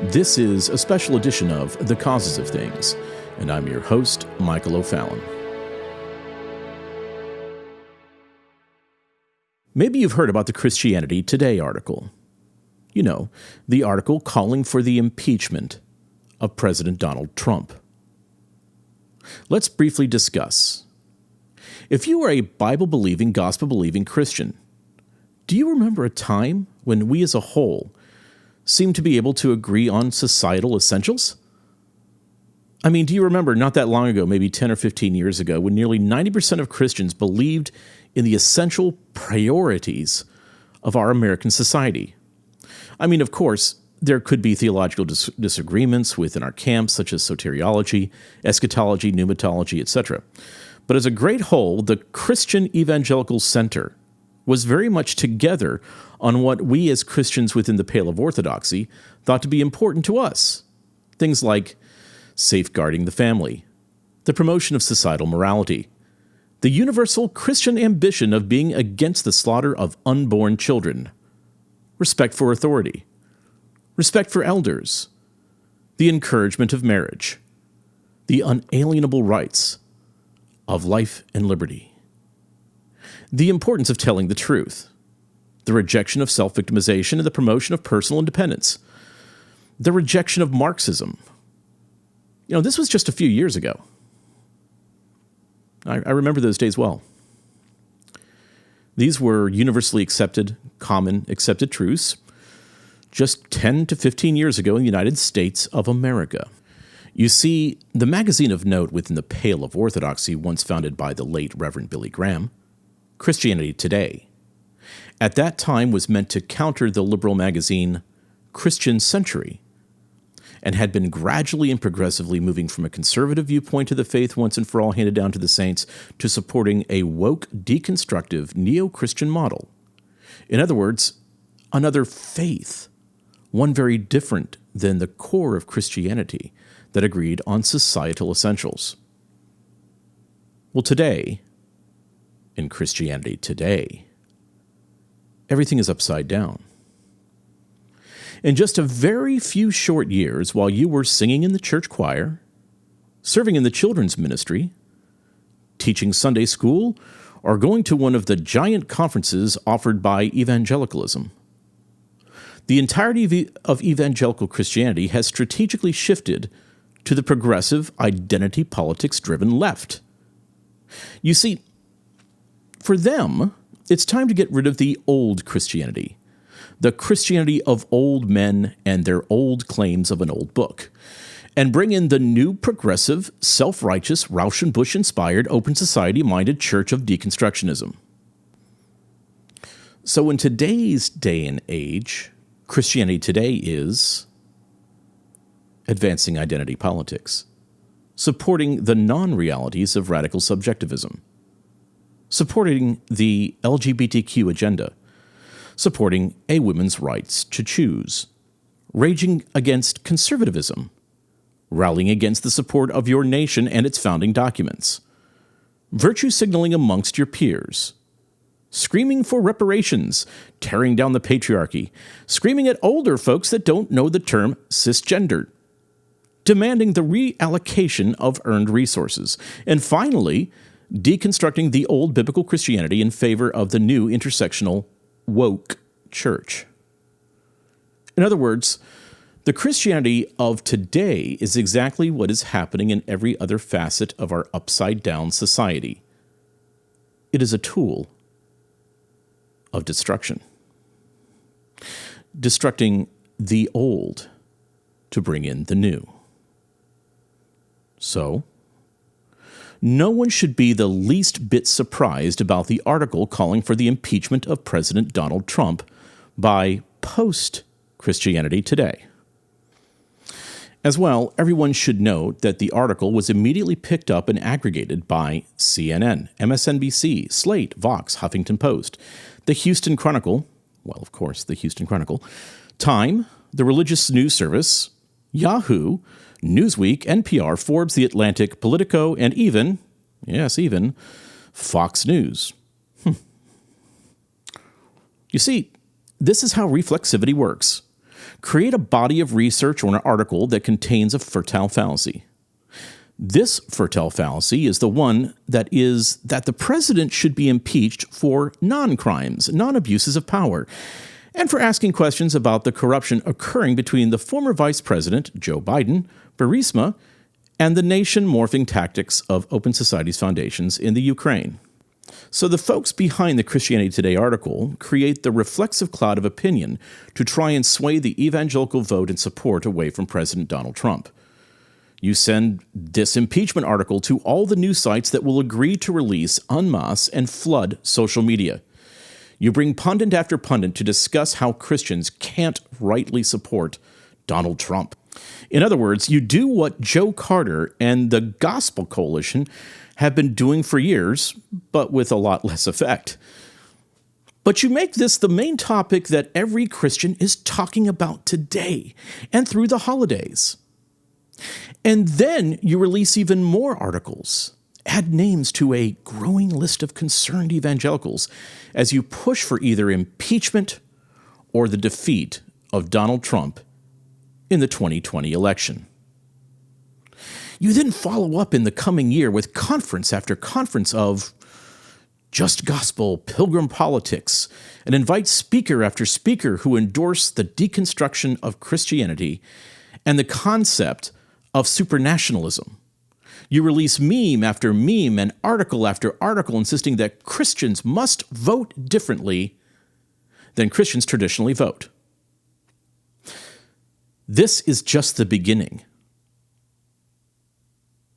This is a special edition of The Causes of Things, and I'm your host, Michael O'Fallon. Maybe you've heard about the Christianity Today article. You know, the article calling for the impeachment of President Donald Trump. Let's briefly discuss. If you are a Bible-believing, gospel-believing Christian, do you remember a time when we as a whole seemed to be able to agree on societal essentials? I mean, do you remember not that long ago, maybe 10 or 15 years ago, when nearly 90% of Christians believed in the essential priorities of our American society? I mean, of course, there could be theological disagreements within our camps, such as soteriology, eschatology, pneumatology, etc. But as a great whole, the Christian Evangelical Center was very much together on what we as Christians within the pale of orthodoxy thought to be important to us. Things like safeguarding the family, the promotion of societal morality, the universal Christian ambition of being against the slaughter of unborn children, respect for authority, respect for elders, the encouragement of marriage, the unalienable rights of life and liberty, the importance of telling the truth, the rejection of self-victimization and the promotion of personal independence, the rejection of Marxism. You know, this was just a few years ago. I remember those days well. These were universally accepted, common accepted truths just 10 to 15 years ago in the United States of America. You see, the magazine of note within the pale of orthodoxy, once founded by the late Reverend Billy Graham, Christianity Today, at that time was meant to counter the liberal magazine Christian Century, and had been gradually and progressively moving from a conservative viewpoint to the faith once and for all handed down to the saints to supporting a woke, deconstructive, neo-Christian model. In other words, another faith, one very different than the core of Christianity that agreed on societal essentials. Well, today, in Christianity Today, everything is upside down. In just a very few short years, while you were singing in the church choir, serving in the children's ministry, teaching Sunday school, or going to one of the giant conferences offered by evangelicalism, the entirety of evangelical Christianity has strategically shifted to the progressive, identity politics-driven left. You see, for them, it's time to get rid of the old Christianity, the Christianity of old men and their old claims of an old book, and bring in the new progressive, self-righteous, Rauschenbusch-inspired, open society-minded church of deconstructionism. So in today's day and age, Christianity Today is advancing identity politics, supporting the non-realities of radical subjectivism, supporting the LGBTQ agenda, supporting a woman's rights to choose, raging against conservatism, rallying against the support of your nation and its founding documents, virtue signaling amongst your peers, screaming for reparations, tearing down the patriarchy, screaming at older folks that don't know the term cisgender, demanding the reallocation of earned resources, and finally, deconstructing the old biblical Christianity in favor of the new intersectional woke church. In other words, the Christianity of today is exactly what is happening in every other facet of our upside-down society. It is a tool of destruction. Destructing the old to bring in the new. So, no one should be the least bit surprised about the article calling for the impeachment of President Donald Trump by post-Christianity Today. As well, everyone should note that the article was immediately picked up and aggregated by CNN, MSNBC, Slate, Vox, Huffington Post, the Houston Chronicle, well, of course, the Houston Chronicle, Time, the Religious News Service, Yahoo, Newsweek, NPR, Forbes, The Atlantic, Politico, and even Fox News. You see, this is how reflexivity works. Create a body of research or an article that contains a fertile fallacy. This fertile fallacy is the one that the president should be impeached for non-crimes, non-abuses of power, and for asking questions about the corruption occurring between the former vice president, Joe Biden, Burisma, and the nation-morphing tactics of Open Society's foundations in the Ukraine. So the folks behind the Christianity Today article create the reflexive cloud of opinion to try and sway the evangelical vote and support away from President Donald Trump. You send this impeachment article to all the news sites that will agree to release en masse and flood social media. You bring pundit after pundit to discuss how Christians can't rightly support Donald Trump. In other words, you do what Joe Carter and the Gospel Coalition have been doing for years, but with a lot less effect. But you make this the main topic that every Christian is talking about today and through the holidays. And then you release even more articles, add names to a growing list of concerned evangelicals as you push for either impeachment or the defeat of Donald Trump in the 2020 election. You then follow up in the coming year with conference after conference of just gospel, pilgrim politics, and invite speaker after speaker who endorse the deconstruction of Christianity and the concept of supranationalism. You release meme after meme and article after article insisting that Christians must vote differently than Christians traditionally vote. This is just the beginning.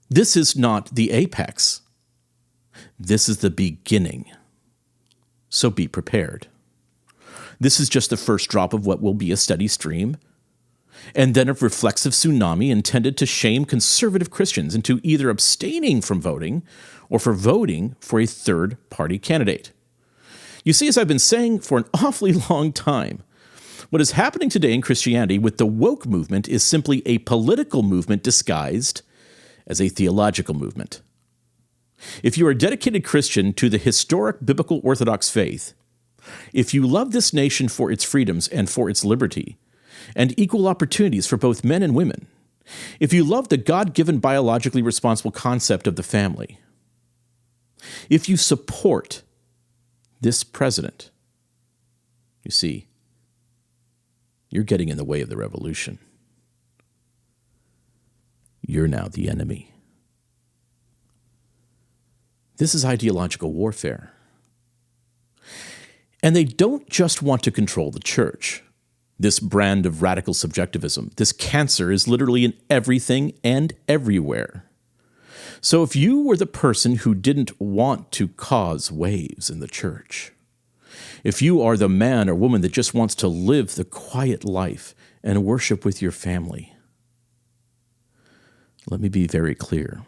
This is not the apex. This is the beginning. So be prepared. This is just the first drop of what will be a steady stream, and then a reflexive tsunami intended to shame conservative Christians into either abstaining from voting or for voting for a third-party candidate. You see, as I've been saying for an awfully long time, what is happening today in Christianity with the woke movement is simply a political movement disguised as a theological movement. If you are a dedicated Christian to the historic biblical Orthodox faith, if you love this nation for its freedoms and for its liberty, and equal opportunities for both men and women, if you love the God-given biologically responsible concept of the family, if you support this president, you see, you're getting in the way of the revolution. You're now the enemy. This is ideological warfare. And they don't just want to control the church. This brand of radical subjectivism, this cancer is literally in everything and everywhere. So if you were the person who didn't want to cause waves in the church, if you are the man or woman that just wants to live the quiet life and worship with your family, let me be very clear.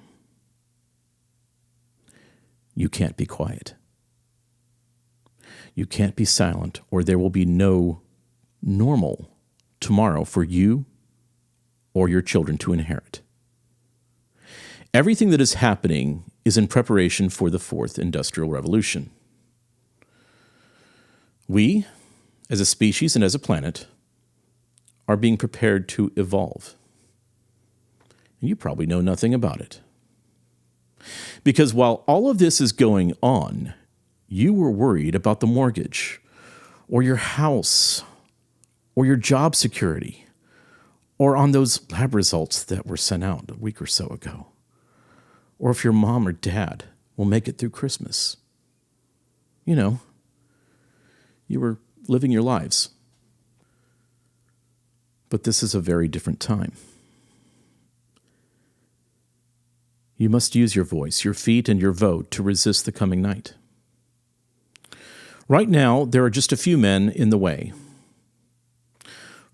You can't be quiet. You can't be silent, or there will be no normal tomorrow for you or your children to inherit. Everything that is happening is in preparation for the fourth industrial revolution. We, as a species and as a planet, are being prepared to evolve. And you probably know nothing about it. Because while all of this is going on, you were worried about the mortgage, or your house, or your job security, or on those lab results that were sent out a week or so ago, or if your mom or dad will make it through Christmas. You know, you were living your lives. But this is a very different time. You must use your voice, your feet, and your vote to resist the coming night. Right now, there are just a few men in the way.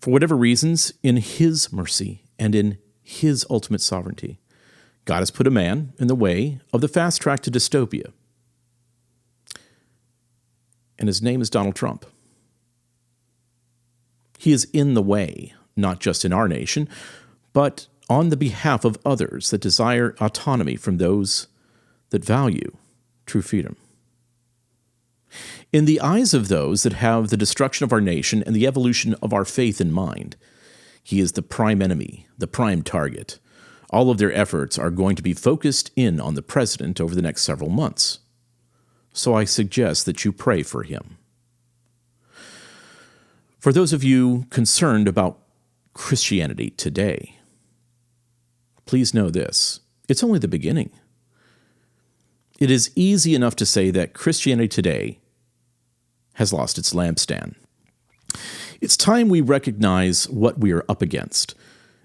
For whatever reasons, in His mercy and in His ultimate sovereignty, God has put a man in the way of the fast track to dystopia. And his name is Donald Trump. He is in the way, not just in our nation, but on the behalf of others that desire autonomy from those that value true freedom. In the eyes of those that have the destruction of our nation and the evolution of our faith in mind, he is the prime enemy, the prime target. All of their efforts are going to be focused in on the president over the next several months. So I suggest that you pray for him. For those of you concerned about Christianity today, please know this: it's only the beginning. It is easy enough to say that Christianity today has lost its lampstand. It's time we recognize what we are up against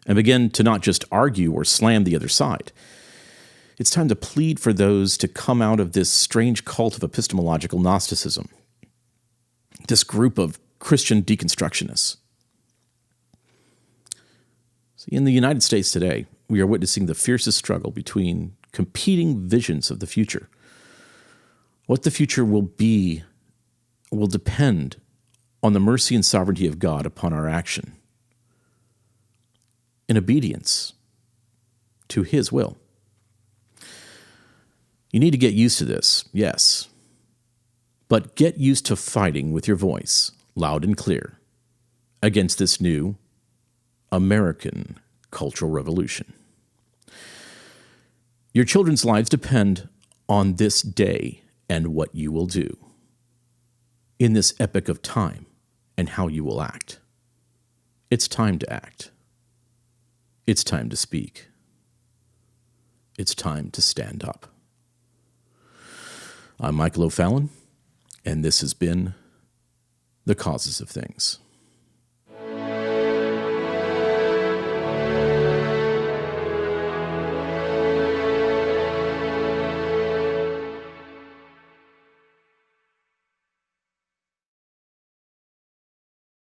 and begin to not just argue or slam the other side. It's time to plead for those to come out of this strange cult of epistemological Gnosticism, this group of Christian deconstructionists. See, in the United States today, we are witnessing the fiercest struggle between competing visions of the future. What the future will be will depend on the mercy and sovereignty of God upon our action in obedience to His will. You need to get used to this, yes, but get used to fighting with your voice, loud and clear, against this new American cultural revolution. Your children's lives depend on this day and what you will do in this epoch of time and how you will act. It's time to act. It's time to speak. It's time to stand up. I'm Michael O'Fallon, and this has been The Causes of Things.